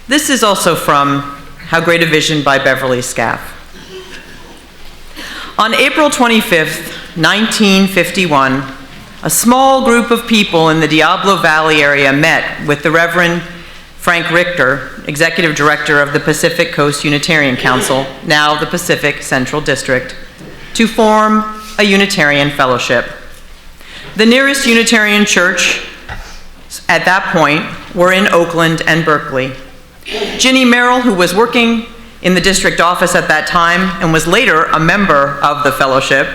This is also from How Great a Vision by Beverly Scaff. On April 25th, 1951, a small group of people in the Diablo Valley area met with the Reverend Frank Richter, Executive Director of the Pacific Coast Unitarian Council, now the Pacific Central District, to form a Unitarian fellowship. The nearest Unitarian church at that point were in Oakland and Berkeley. Ginny Merrill, who was working in the district office at that time and was later a member of the fellowship,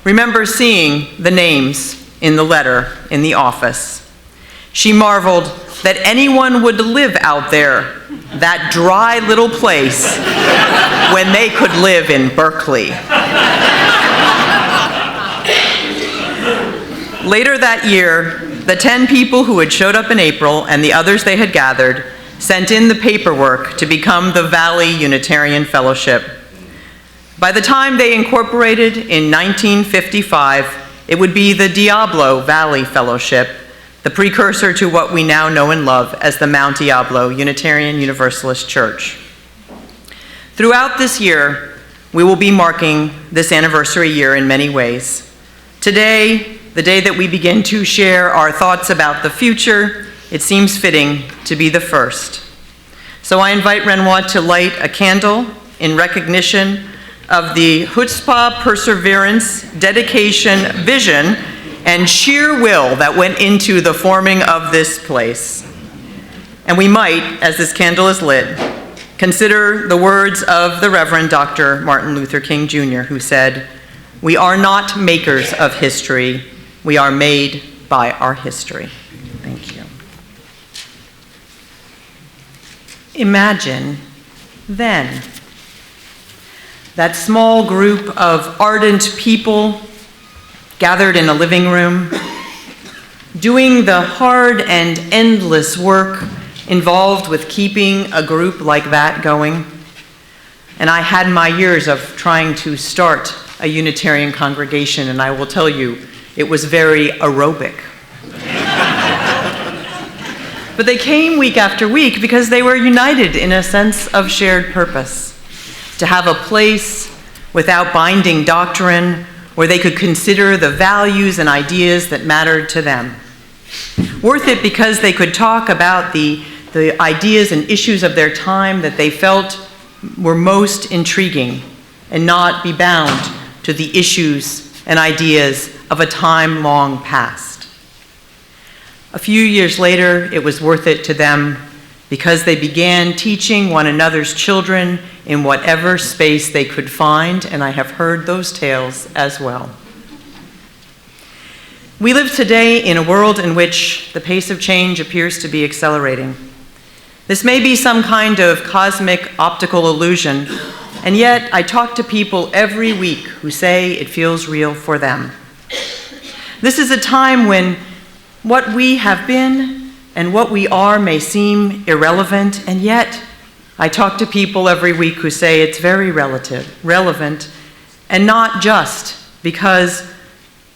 remembers seeing the names in the letter in the office. She marveled that anyone would live out there, that dry little place, when they could live in Berkeley. Later that year, the 10 people who had showed up in April and the others they had gathered sent in the paperwork to become the Valley Unitarian Fellowship. By the time they incorporated in 1955, it would be the Diablo Valley Fellowship, the precursor to what we now know and love as the Mount Diablo Unitarian Universalist Church. Throughout this year, we will be marking this anniversary year in many ways. Today, the day that we begin to share our thoughts about the future, it seems fitting to be the first. So I invite Renoir to light a candle in recognition of the chutzpah, perseverance, dedication, vision, and sheer will that went into the forming of this place. And we might, as this candle is lit, consider the words of the Reverend Dr. Martin Luther King Jr., who said, "We are not makers of history, we are made by our history." Thank you. Imagine then that small group of ardent people gathered in a living room, doing the hard and endless work involved with keeping a group like that going. And I had my years of trying to start a Unitarian congregation, and I will tell you, it was very aerobic. But they came week after week because they were united in a sense of shared purpose, to have a place without binding doctrine where they could consider the values and ideas that mattered to them. Worth it because they could talk about the ideas and issues of their time that they felt were most intriguing and not be bound to the issues and ideas of a time long past. A few years later, it was worth it to them because they began teaching one another's children in whatever space they could find, and I have heard those tales as well. We live today in a world in which the pace of change appears to be accelerating. This may be some kind of cosmic optical illusion, and yet I talk to people every week who say it feels real for them. This is a time when what we have been and what we are may seem irrelevant, and yet I talk to people every week who say it's very relevant, and not just because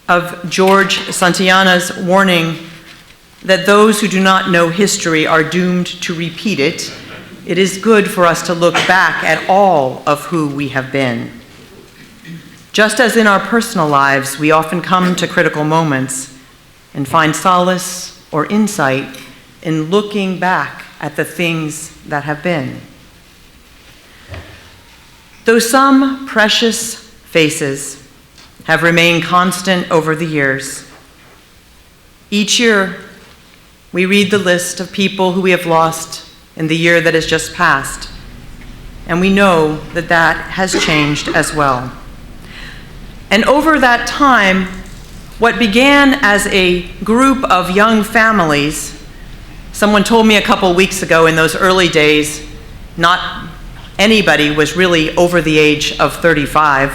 of George Santayana's warning that those who do not know history are doomed to repeat it. It is good for us to look back at all of who we have been. Just as in our personal lives, we often come to critical moments and find solace or insight in looking back at the things that have been. Though some precious faces have remained constant over the years, each year we read the list of people who we have lost in the year that has just passed, and we know that that has changed as well. And over that time, what began as a group of young families, someone told me a couple weeks ago in those early days, not anybody was really over the age of 35,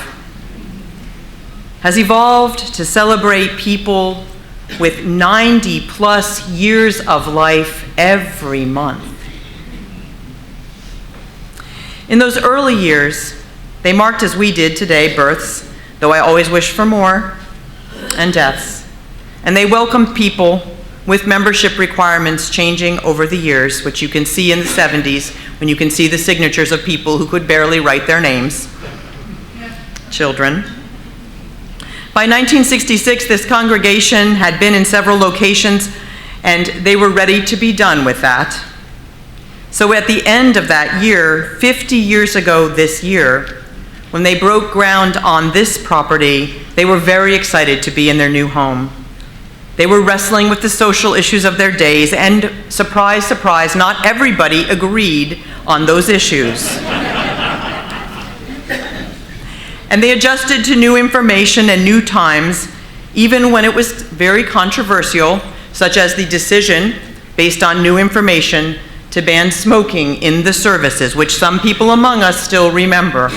has evolved to celebrate people with 90 plus years of life every month. In those early years, they marked, as we did today, births, though I always wish for more, and deaths. And they welcomed people with membership requirements changing over the years, which you can see in the 70s when you can see the signatures of people who could barely write their names, children. By 1966, this congregation had been in several locations, and they were ready to be done with that. So at the end of that year, 50 years ago this year, when they broke ground on this property, they were very excited to be in their new home. They were wrestling with the social issues of their days, and surprise, surprise, not everybody agreed on those issues. And they adjusted to new information and new times, even when it was very controversial, such as the decision, based on new information, to ban smoking in the services, which some people among us still remember.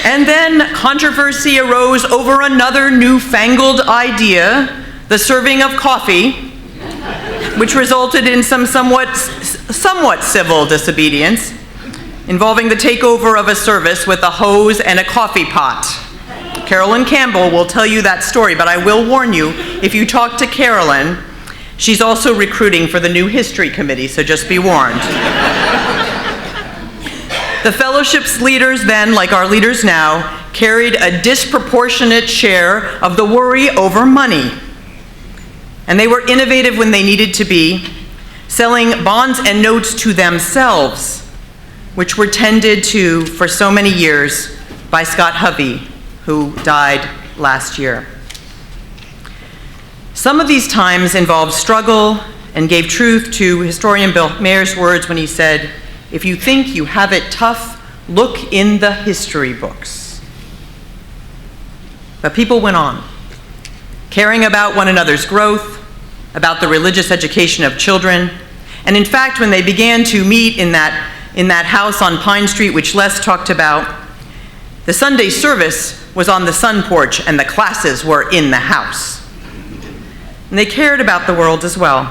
And then controversy arose over another newfangled idea, the serving of coffee, which resulted in some somewhat civil disobedience, involving the takeover of a service with a hose and a coffee pot. Carolyn Campbell will tell you that story, but I will warn you, if you talk to Carolyn, she's also recruiting for the new history committee, so just be warned. The fellowship's leaders then, like our leaders now, carried a disproportionate share of the worry over money. And they were innovative when they needed to be, selling bonds and notes to themselves, which were tended to for so many years by Scott Hovey, who died last year. Some of these times involved struggle and gave truth to historian Bill Mayer's words when he said, "If you think you have it tough, look in the history books." But people went on, caring about one another's growth, about the religious education of children, and in fact, when they began to meet in that house on Pine Street, which Les talked about, the Sunday service was on the sun porch and the classes were in the house. And they cared about the world as well,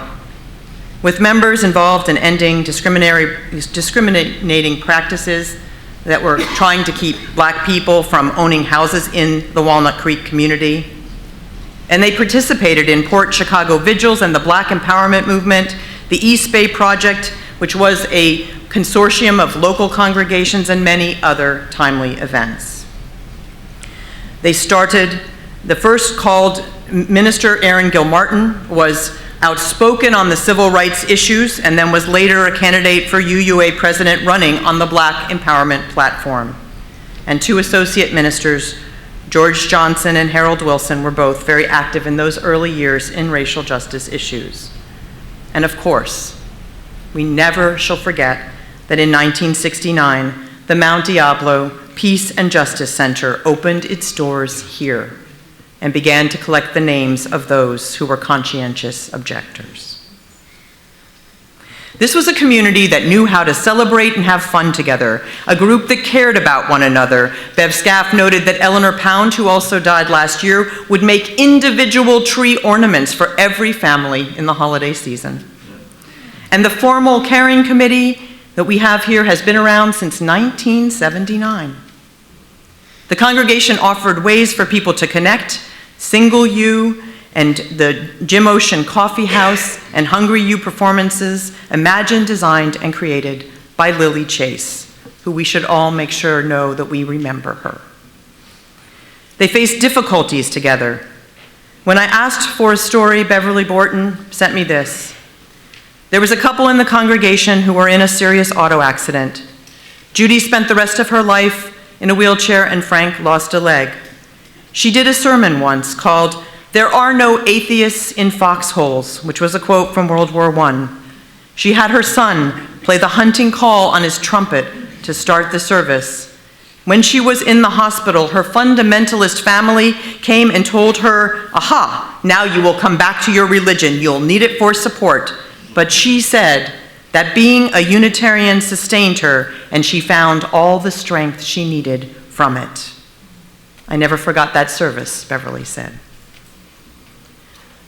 with members involved in ending discriminating practices that were trying to keep Black people from owning houses in the Walnut Creek community. And they participated in Port Chicago Vigils and the Black Empowerment Movement, the East Bay Project, which was a consortium of local congregations, and many other timely events. They started, the first called Minister Aaron Gilmartin was outspoken on the civil rights issues, and then was later a candidate for UUA president running on the Black Empowerment platform. And two associate ministers, George Johnson and Harold Wilson, were both very active in those early years in racial justice issues. And of course, we never shall forget that in 1969, the Mount Diablo Peace and Justice Center opened its doors here and began to collect the names of those who were conscientious objectors. This was a community that knew how to celebrate and have fun together, a group that cared about one another. Bev Scaff noted that Eleanor Pound, who also died last year, would make individual tree ornaments for every family in the holiday season. And the formal caring committee that we have here has been around since 1979. The congregation offered ways for people to connect, Single You and the Jim Ocean Coffee House and Hungry You performances, imagined, designed, and created by Lily Chase, who we should all make sure know that we remember her. They faced difficulties together. When I asked for a story, Beverly Borton sent me this. There was a couple in the congregation who were in a serious auto accident. Judy spent the rest of her life in a wheelchair, and Frank lost a leg. She did a sermon once called "There Are No Atheists in Foxholes," which was a quote from World War I. She had her son play the hunting call on his trumpet to start the service. When she was in the hospital, her fundamentalist family came and told her, "Aha, now you will come back to your religion. You'll need it for support." But she said that being a Unitarian sustained her, and she found all the strength she needed from it. I never forgot that service, Beverly said.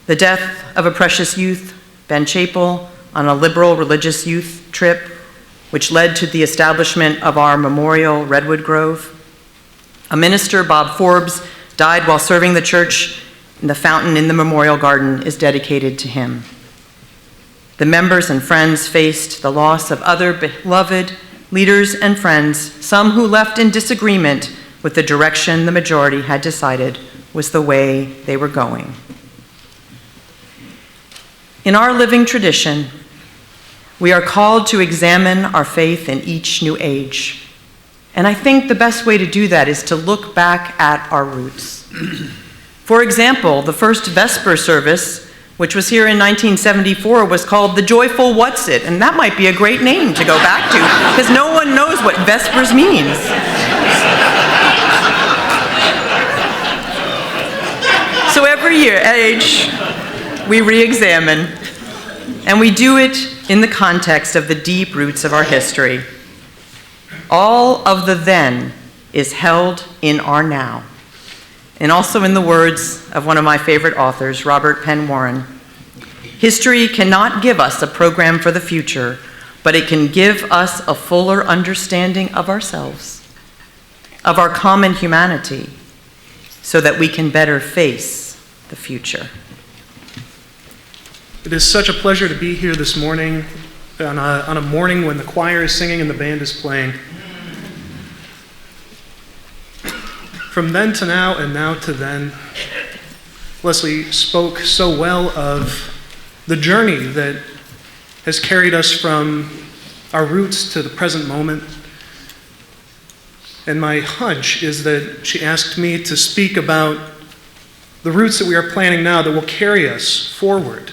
The death of a precious youth, Ben Chapel, on a liberal religious youth trip, which led to the establishment of our memorial, Redwood Grove. A minister, Bob Forbes, died while serving the church, and the fountain in the memorial garden is dedicated to him. The members and friends faced the loss of other beloved leaders and friends, some who left in disagreement with the direction the majority had decided was the way they were going. In our living tradition, we are called to examine our faith in each new age. And I think the best way to do that is to look back at our roots. For example, the first Vesper service, which was here in 1974, was called the Joyful What's It, and that might be a great name to go back to, because no one knows what Vespers means. So every year at age, we re-examine, and we do it in the context of the deep roots of our history. All of the then is held in our now. And also in the words of one of my favorite authors, Robert Penn Warren, history cannot give us a program for the future, but it can give us a fuller understanding of ourselves, of our common humanity, so that we can better face the future. It is such a pleasure to be here this morning on a morning when the choir is singing and the band is playing. From then to now and now to then, Leslie spoke so well of the journey that has carried us from our roots to the present moment. And my hunch is that she asked me to speak about the roots that we are planning now that will carry us forward.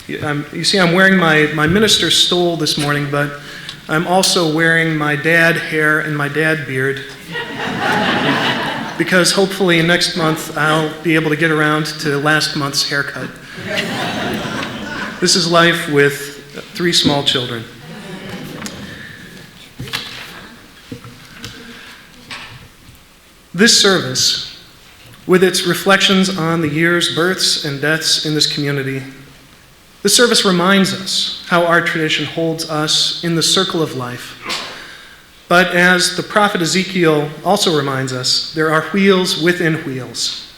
You see, I'm wearing my minister's stole this morning, but I'm also wearing my dad hair and my dad beard. Because hopefully next month I'll be able to get around to last month's haircut. This is life with 3 small children. This service, with its reflections on the year's births and deaths in this community, this service reminds us how our tradition holds us in the circle of life. But as the prophet Ezekiel also reminds us, there are wheels within wheels.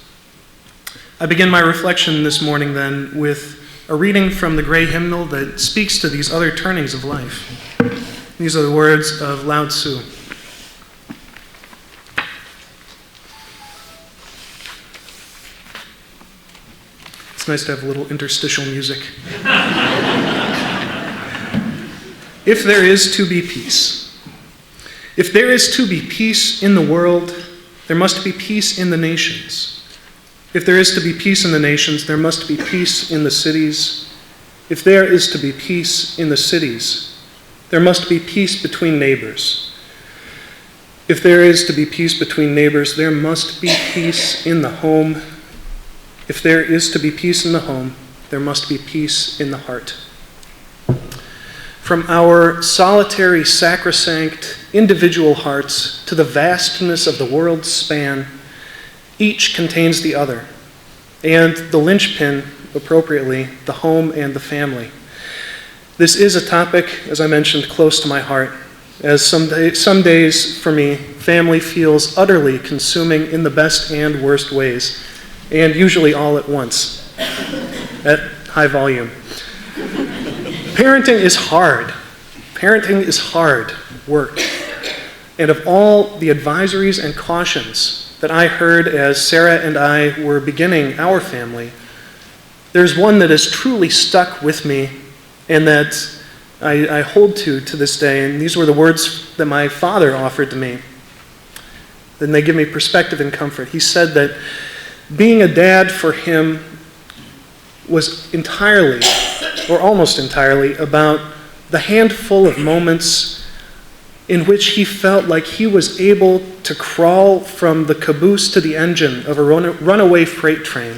I begin my reflection this morning then with a reading from the gray hymnal that speaks to these other turnings of life. These are the words of Lao Tzu. It's nice to have a little interstitial music. If there is to be peace, if there is to be peace in the world, there must be peace in the nations. If there is to be peace in the nations, there must be peace in the cities. If there is to be peace in the cities, there must be peace between neighbors. If there is to be peace between neighbors, there must be peace in the home. If there is to be peace in the home, there must be peace in the heart. From our solitary, sacrosanct, individual hearts to the vastness of the world's span, each contains the other, and the linchpin, appropriately, the home and the family. This is a topic, as I mentioned, close to my heart, as some days for me, family feels utterly consuming in the best and worst ways, and usually all at once, at high volume. Parenting is hard. Parenting is hard work. And of all the advisories and cautions that I heard as Sarah and I were beginning our family, there's one that has truly stuck with me and that I hold to this day. And these were the words that my father offered to me. And they give me perspective and comfort. He said that being a dad for him was entirely, or almost entirely, about the handful of moments in which he felt like he was able to crawl from the caboose to the engine of a runaway freight train.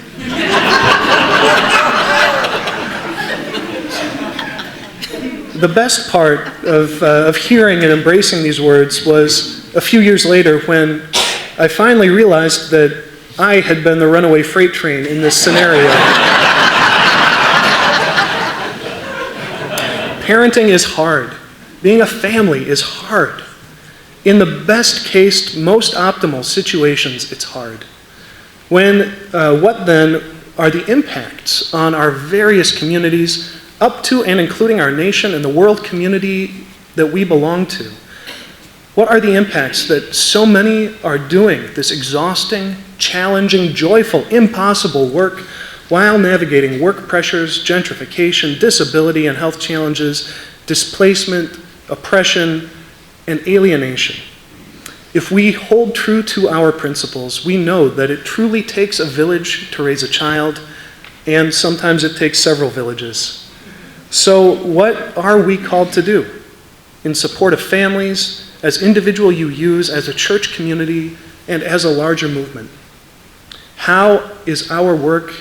The best part of hearing and embracing these words was a few years later when I finally realized that I had been the runaway freight train in this scenario. Parenting is hard. Being a family is hard. In the best case, most optimal situations, it's hard. What then are the impacts on our various communities, up to and including our nation and the world community that we belong to? What are the impacts that so many are doing this exhausting, challenging, joyful, impossible work while navigating work pressures, gentrification, disability and health challenges, displacement, oppression, and alienation? If we hold true to our principles, we know that it truly takes a village to raise a child, and sometimes it takes several villages. So what are we called to do in support of families, as individual UUs, as a church community, and as a larger movement? How is our work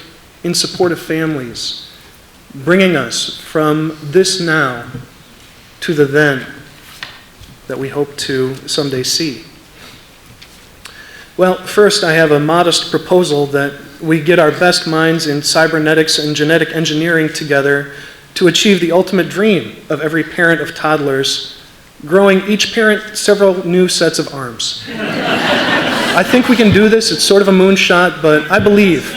in support of families bringing us from this now to the then that we hope to someday see? Well, first I have a modest proposal that we get our best minds in cybernetics and genetic engineering together to achieve the ultimate dream of every parent of toddlers, growing each parent several new sets of arms. I think we can do this. It's sort of a moonshot, but I believe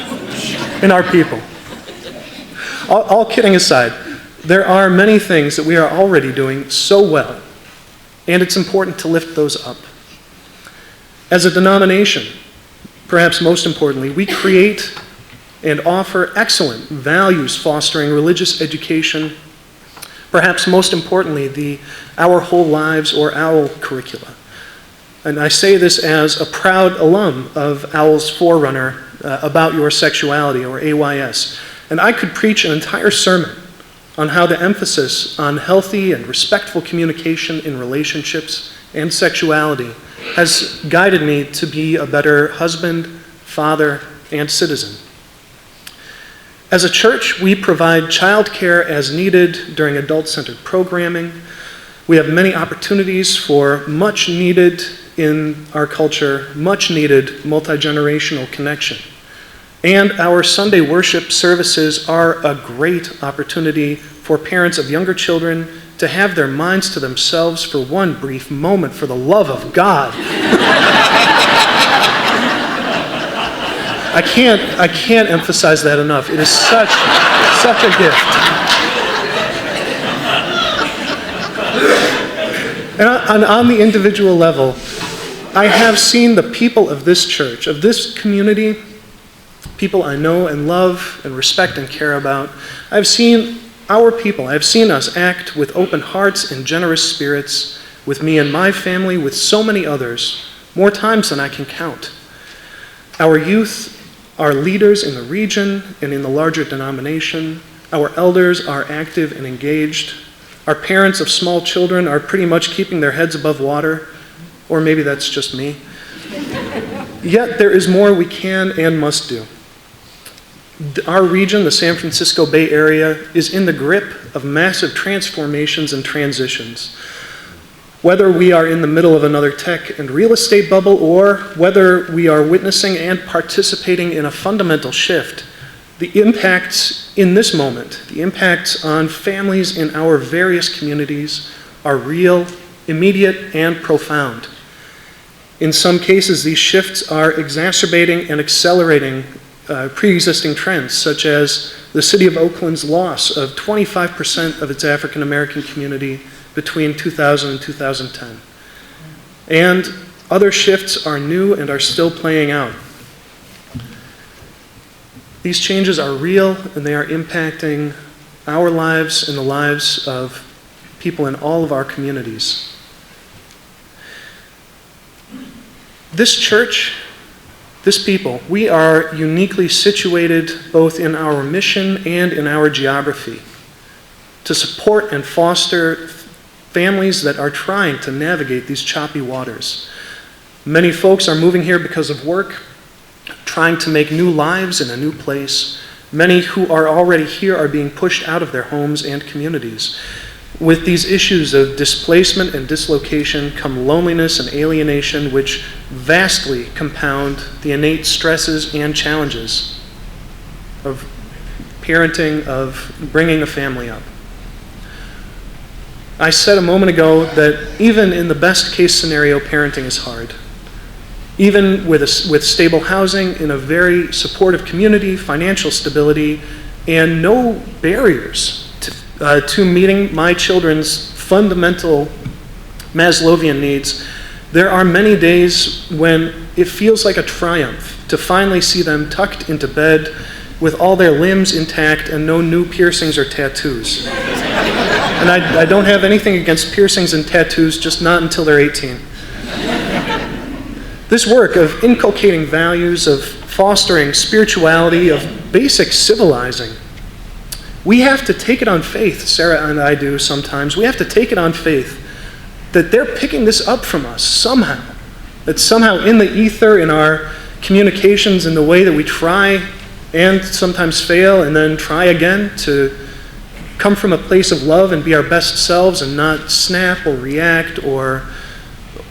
in our people. All kidding aside, there are many things that we are already doing so well, and it's important to lift those up. As a denomination, perhaps most importantly, we create and offer excellent values fostering religious education, perhaps most importantly, the Our Whole Lives or OWL curricula. And I say this as a proud alum of OWL's forerunner, About Your Sexuality, or AYS. And I could preach an entire sermon on how the emphasis on healthy and respectful communication in relationships and sexuality has guided me to be a better husband, father, and citizen. As a church, we provide childcare as needed during adult-centered programming. We have many opportunities for much needed in our culture, much needed multi-generational connection. And our Sunday worship services are a great opportunity for parents of younger children to have their minds to themselves for one brief moment for the love of God. I can't emphasize that enough. It is such a gift. And on the individual level, I have seen the people of this church, of this community, people I know and love and respect and care about. I've seen our people, I've seen us act with open hearts and generous spirits, with me and my family, with so many others, more times than I can count. Our youth are leaders in the region and in the larger denomination. Our elders are active and engaged. Our parents of small children are pretty much keeping their heads above water, or maybe that's just me. Yet there is more we can and must do. Our region, the San Francisco Bay Area, is in the grip of massive transformations and transitions. Whether we are in the middle of another tech and real estate bubble, or whether we are witnessing and participating in a fundamental shift, the impacts in this moment, the impacts on families in our various communities are real, immediate, and profound. In some cases, these shifts are exacerbating and accelerating pre-existing trends, such as the city of Oakland's loss of 25% of its African American community between 2000 and 2010. And other shifts are new and are still playing out. These changes are real and they are impacting our lives and the lives of people in all of our communities. This church, this people, we are uniquely situated both in our mission and in our geography to support and foster families that are trying to navigate these choppy waters. Many folks are moving here because of work, trying to make new lives in a new place. Many who are already here are being pushed out of their homes and communities. With these issues of displacement and dislocation come loneliness and alienation, which vastly compound the innate stresses and challenges of parenting, of bringing a family up. I said a moment ago that even in the best case scenario, parenting is hard. Even with stable housing, in a very supportive community, financial stability, and no barriers to meeting my children's fundamental Maslowian needs, there are many days when it feels like a triumph to finally see them tucked into bed with all their limbs intact and no new piercings or tattoos. And I don't have anything against piercings and tattoos, just not until they're 18. This work of inculcating values, of fostering spirituality, of basic civilizing, we have to take it on faith, Sarah and I do sometimes, we have to take it on faith that they're picking this up from us somehow. That somehow in the ether, in our communications, in the way that we try and sometimes fail and then try again to come from a place of love and be our best selves and not snap or react or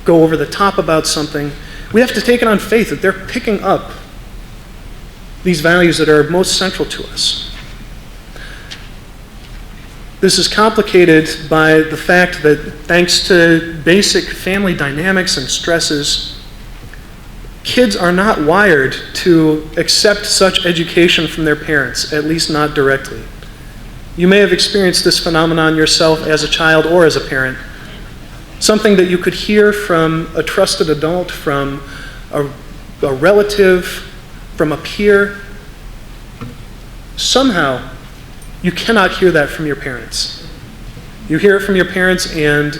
go over the top about something, we have to take it on faith that they're picking up these values that are most central to us. This is complicated by the fact that thanks to basic family dynamics and stresses, kids are not wired to accept such education from their parents, at least not directly. You may have experienced this phenomenon yourself as a child or as a parent. Something that you could hear from a trusted adult, from a relative, from a peer. Somehow, you cannot hear that from your parents. You hear it from your parents and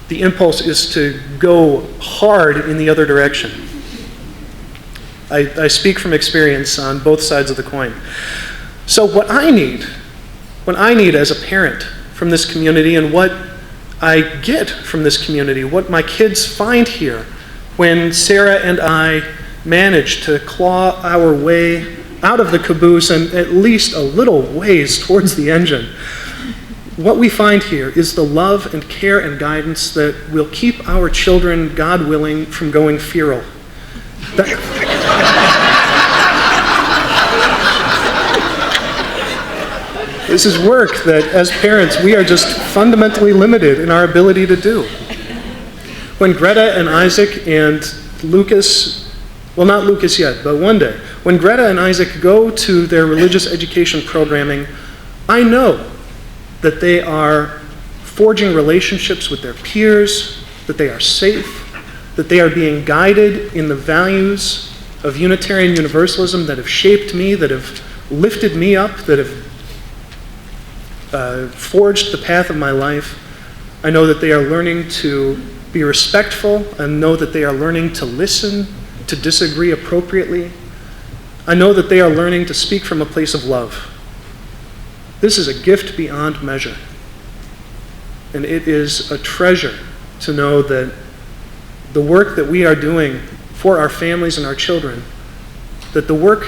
the impulse is to go hard in the other direction. I speak from experience on both sides of the coin. So what I need as a parent from this community and what I get from this community, what my kids find here when Sarah and I manage to claw our way out of the caboose and at least a little ways towards the engine, what we find here is the love and care and guidance that will keep our children, God willing, from going feral. This is work that, as parents, we are just fundamentally limited in our ability to do. When Greta and Isaac and Lucas, well, not Lucas yet, but one day, when Greta and Isaac go to their religious education programming, I know that they are forging relationships with their peers, that they are safe, that they are being guided in the values of Unitarian Universalism that have shaped me, that have lifted me up, that have forged the path of my life. I know that they are learning to be respectful and know that they are learning to listen, to disagree appropriately. I know that they are learning to speak from a place of love. This is a gift beyond measure. And it is a treasure to know that the work that we are doing for our families and our children, that the work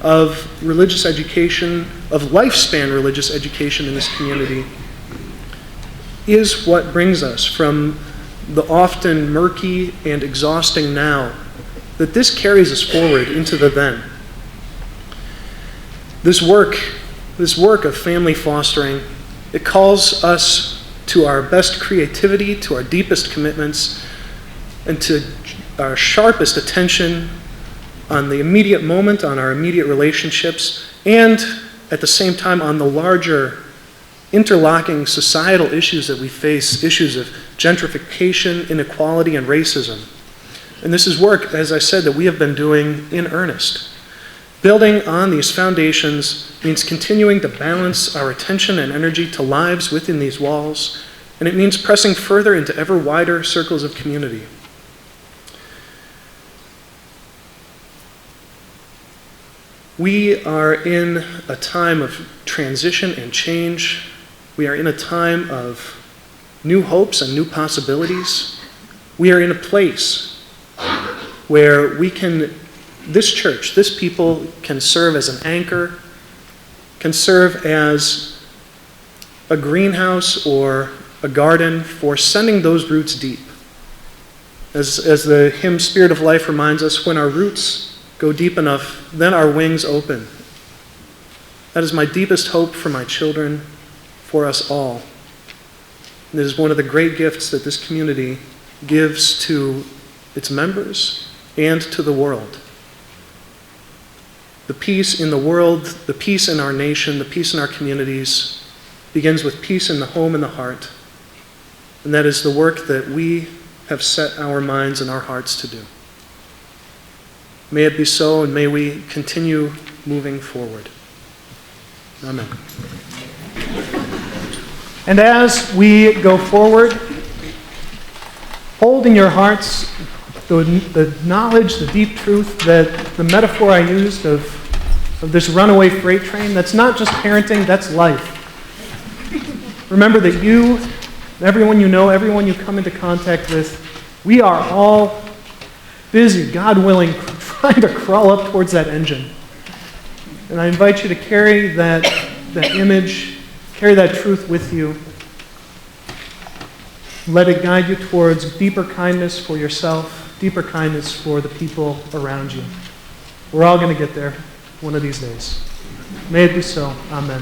of religious education, of lifespan religious education in this community, is what brings us from the often murky and exhausting now, that this carries us forward into the then. This work of family fostering, it calls us to our best creativity, to our deepest commitments, and to our sharpest attention on the immediate moment, on our immediate relationships, and at the same time on the larger interlocking societal issues that we face, issues of gentrification, inequality, and racism. And this is work, as I said, that we have been doing in earnest. Building on these foundations means continuing to balance our attention and energy to lives within these walls, and it means pressing further into ever wider circles of community. We are in a time of transition and change. We are in a time of new hopes and new possibilities. We are in a place where this church, this people can serve as an anchor, can serve as a greenhouse or a garden for sending those roots deep. As the hymn Spirit of Life reminds us, when our roots go deep enough, then our wings open. That is my deepest hope for my children, for us all. And it is one of the great gifts that this community gives to its members and to the world. The peace in the world, the peace in our nation, the peace in our communities begins with peace in the home and the heart. And that is the work that we have set our minds and our hearts to do. May it be so, and may we continue moving forward. Amen. And as we go forward, hold in your hearts the knowledge, the deep truth that the metaphor I used of this runaway freight train, that's not just parenting, that's life. Remember that you, everyone you know, everyone you come into contact with, we are all busy, God willing, trying to crawl up towards that engine. And I invite you to carry that image, carry that truth with you. Let it guide you towards deeper kindness for yourself, deeper kindness for the people around you. We're all going to get there one of these days. May it be so. Amen.